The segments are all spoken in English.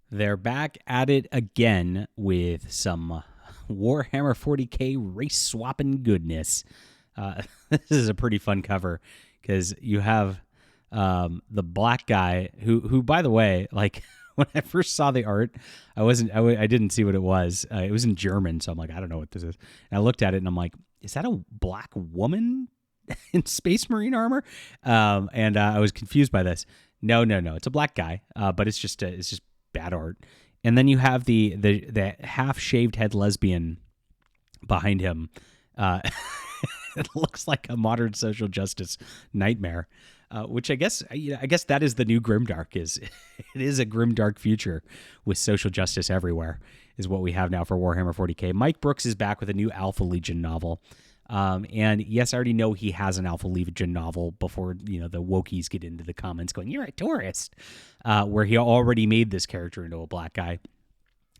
They're back at it again with some Warhammer 40K race swapping goodness. This is a pretty fun cover because you have the black guy who, by the way, like when I first saw the art, I didn't see what it was. It was in German, so I'm like, I don't know what this is. And I looked at it and I'm like, is that a black woman in Space Marine armor? And I was confused by this. No, it's a black guy, but it's just bad art. And then you have the half shaved head lesbian behind him. It looks like a modern social justice nightmare, which I guess that is the new grimdark. Is it is a grimdark future with social justice everywhere is what we have now for Warhammer 40K. Mike Brooks is back with a new Alpha Legion novel. And yes, I already know he has an Alpha Legion novel before, the wokies get into the comments going, you're a tourist, where he already made this character into a black guy.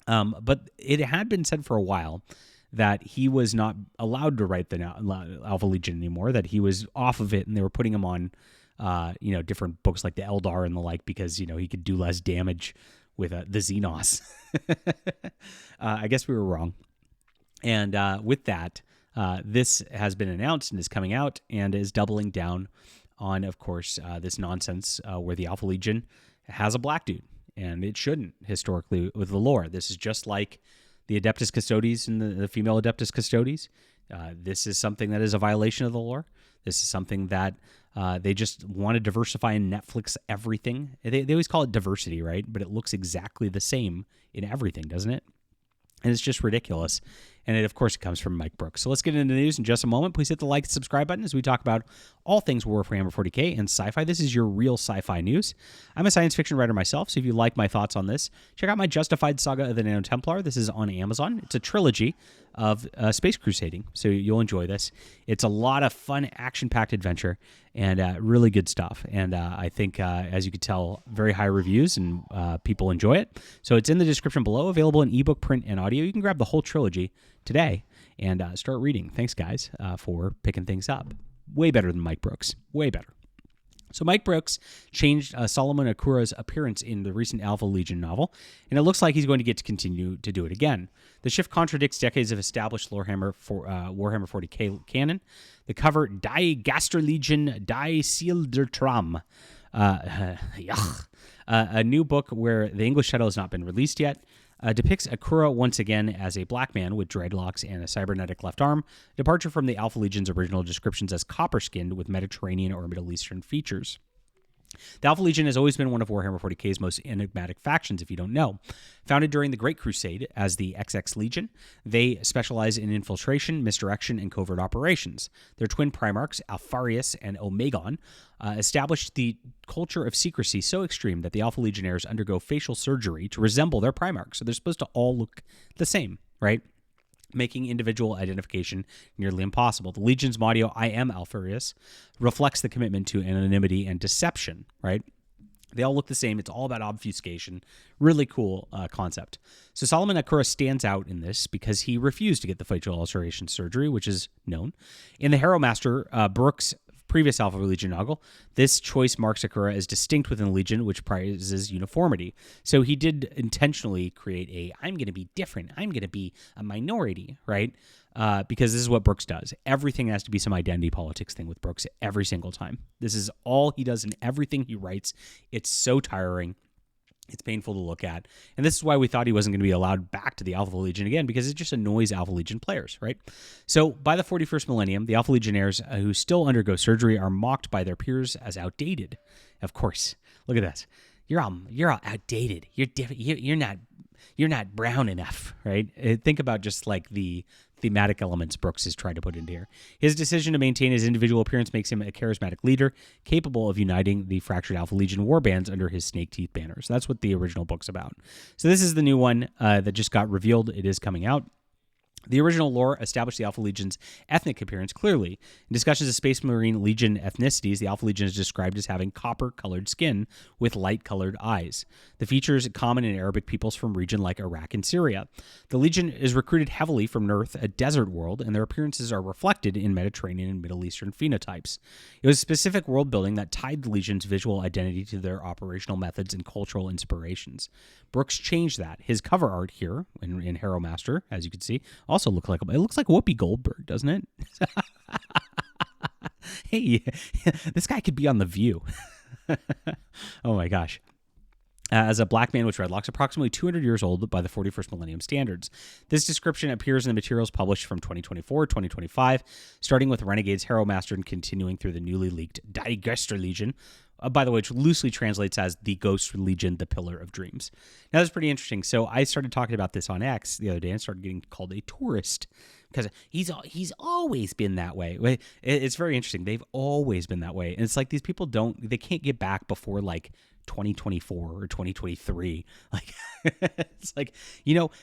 But it had been said for a while that he was not allowed to write the Alpha Legion anymore, that he was off of it and they were putting him on, different books like the Eldar and the like, because, he could do less damage with the Xenos. I guess we were wrong. And with that, this has been announced and is coming out and is doubling down on, of course, this nonsense where the Alpha Legion has a black dude, and it shouldn't historically with the lore. This is just like the Adeptus Custodes and the female Adeptus Custodes. This is something that is a violation of the lore. This is something that they just want to diversify and Netflix everything. They always call it diversity, right? But it looks exactly the same in everything, doesn't it? And it's just ridiculous. And it, of course, it comes from Mike Brooks. So let's get into the news in just a moment. Please hit the like and subscribe button as we talk about all things Warhammer 40K and sci-fi. This is your real sci-fi news. I'm a science fiction writer myself, so if you like my thoughts on this, check out my Justified Saga of the Nano Templar. This is on Amazon. It's a trilogy of space crusading, so you'll enjoy this. It's a lot of fun, action-packed adventure and really good stuff. And I think, as you could tell, very high reviews and people enjoy it. So it's in the description below, available in ebook, print, and audio. You can grab the whole trilogy today and start reading. Thanks, guys, for picking things up. Way better than Mike Brooks. Way better. So Mike Brooks changed Solomon Akura's appearance in the recent Alpha Legion novel, and it looks like he's going to get to continue to do it again. The shift contradicts decades of established Warhammer 40K canon. The cover, Die Gasterlegion, Die Seal der Tram. A new book where the English title has not been released yet. Depicts Akura once again as a black man with dreadlocks and a cybernetic left arm, departure from the Alpha Legion's original descriptions as copper-skinned with Mediterranean or Middle Eastern features. The Alpha Legion has always been one of Warhammer 40K's most enigmatic factions, if you don't know. Founded during the Great Crusade as the XX Legion, they specialize in infiltration, misdirection, and covert operations. Their twin primarchs, Alfarius and Omegon, established the culture of secrecy so extreme that the Alpha Legionnaires undergo facial surgery to resemble their primarchs. So they're supposed to all look the same, right? Making individual identification nearly impossible. The Legion's motto, I am Alfarius, reflects the commitment to anonymity and deception, right? They all look the same. It's all about obfuscation. Really cool concept. So Solomon Akura stands out in this because he refused to get the facial ulceration surgery, which is known. In the Harrow Master, Brooks' previous Alpha Legion novel, this choice marks Akura as distinct within the Legion, which prizes uniformity. So he did intentionally create I'm going to be different. I'm going to be a minority, right? Because this is what Brooks does. Everything has to be some identity politics thing with Brooks every single time. This is all he does in everything he writes. It's so tiring. It's painful to look at. And this is why we thought he wasn't going to be allowed back to the Alpha Legion again, because it just annoys Alpha Legion players, right? So by the 41st millennium, the Alpha Legionnaires who still undergo surgery are mocked by their peers as outdated. Of course. Look at this. You're all outdated. You're different. You're not brown enough, right? Think about just like the thematic elements Brooks is trying to put into here. His decision to maintain his individual appearance makes him a charismatic leader, capable of uniting the fractured Alpha Legion warbands under his snake teeth banners. That's what the original book's about. So this is the new one that just got revealed. It is coming out. The original lore established the Alpha Legion's ethnic appearance clearly. In discussions of Space Marine Legion ethnicities, the Alpha Legion is described as having copper-colored skin with light-colored eyes. The feature is common in Arabic peoples from regions like Iraq and Syria. The Legion is recruited heavily from Earth, a desert world, and their appearances are reflected in Mediterranean and Middle Eastern phenotypes. It was specific world building that tied the Legion's visual identity to their operational methods and cultural inspirations. Brooks changed that. His cover art here in Harrow Master, as you can see, also looks like Whoopi Goldberg, doesn't it? Hey, this guy could be on The View. Oh my gosh. As a black man with dreadlocks, approximately 200 years old by the 41st millennium standards. This description appears in the materials published from 2024, 2025, starting with Renegade's Harrow Master and continuing through the newly leaked Die Geister Legion, by the way, which loosely translates as the Ghost Legion, the Pillar of Dreams. Now, that's pretty interesting. So I started talking about this on X the other day and started getting called a tourist because he's always been that way. It's very interesting. They've always been that way. And it's like these people they can't get back before like 2024 or 2023. Like, it's like,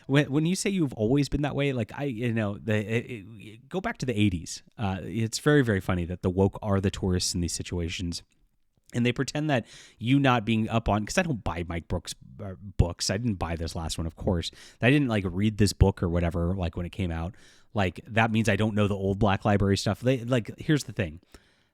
when you say you've always been that way, like go back to the 80s. It's very, very funny that the woke are the tourists in these situations. And they pretend that you not being up on, because I don't buy Mike Brooks books. I didn't buy this last one, of course. I didn't like read this book or whatever, like when it came out. Like that means I don't know the old Black Library stuff. Here's the thing.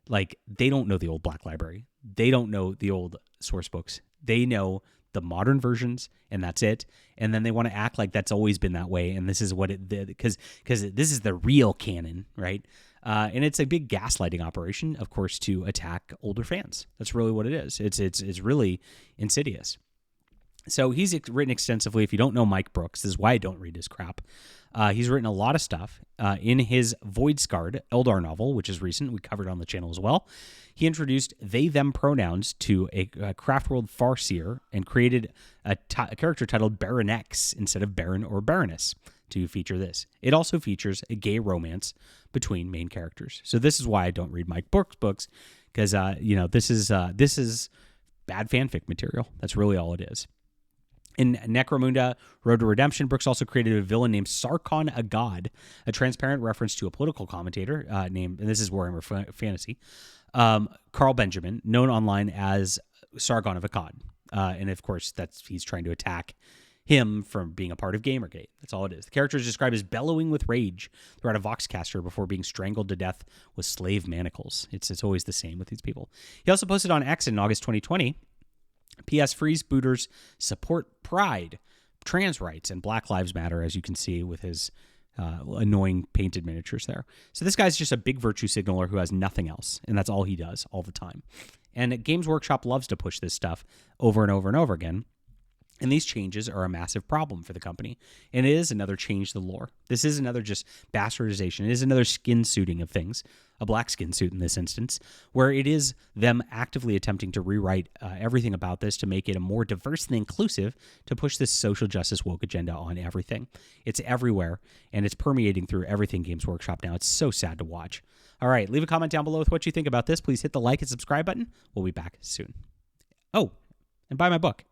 Like they don't know the old Black Library. They don't know the old source books. They know the modern versions and that's it. And then they want to act like that's always been that way. And this is what it did because this is the real canon, right? And it's a big gaslighting operation, of course, to attack older fans. That's really what it is. It's really insidious. So he's written extensively. If you don't know Mike Brooks, this is why I don't read his crap. He's written a lot of stuff. In his Void Scarred Eldar novel, which is recent, we covered on the channel as well, he introduced they-them pronouns to a Craftworld Farseer and created a character titled Baron X instead of Baron or Baroness to feature this. It also features a gay romance between main characters. So this is why I don't read Mike Brooks books, because this is bad fanfic material. That's really all it is. In Necromunda Road to Redemption, Brooks also created a villain named Sarkon Agad, a transparent reference to a political commentator named, and this is Warhammer Fantasy, Carl Benjamin, known online as Sargon of Akkad. And of course, he's trying to attack him from being a part of Gamergate. That's all it is. The character is described as bellowing with rage throughout a Voxcaster before being strangled to death with slave manacles. It's always the same with these people. He also posted on X in August 2020, PS Freebooters support pride, trans rights, and Black Lives Matter, as you can see with his annoying painted miniatures there. So this guy's just a big virtue signaler who has nothing else, and that's all he does all the time. And Games Workshop loves to push this stuff over and over and over again. And these changes are a massive problem for the company. And it is another change to the lore. This is another just bastardization. It is another skin suiting of things, a black skin suit in this instance, where it is them actively attempting to rewrite everything about this to make it a more diverse and inclusive, to push this social justice woke agenda on everything. It's everywhere, and it's permeating through everything Games Workshop now. It's so sad to watch. All right, leave a comment down below with what you think about this. Please hit the like and subscribe button. We'll be back soon. Oh, and buy my book.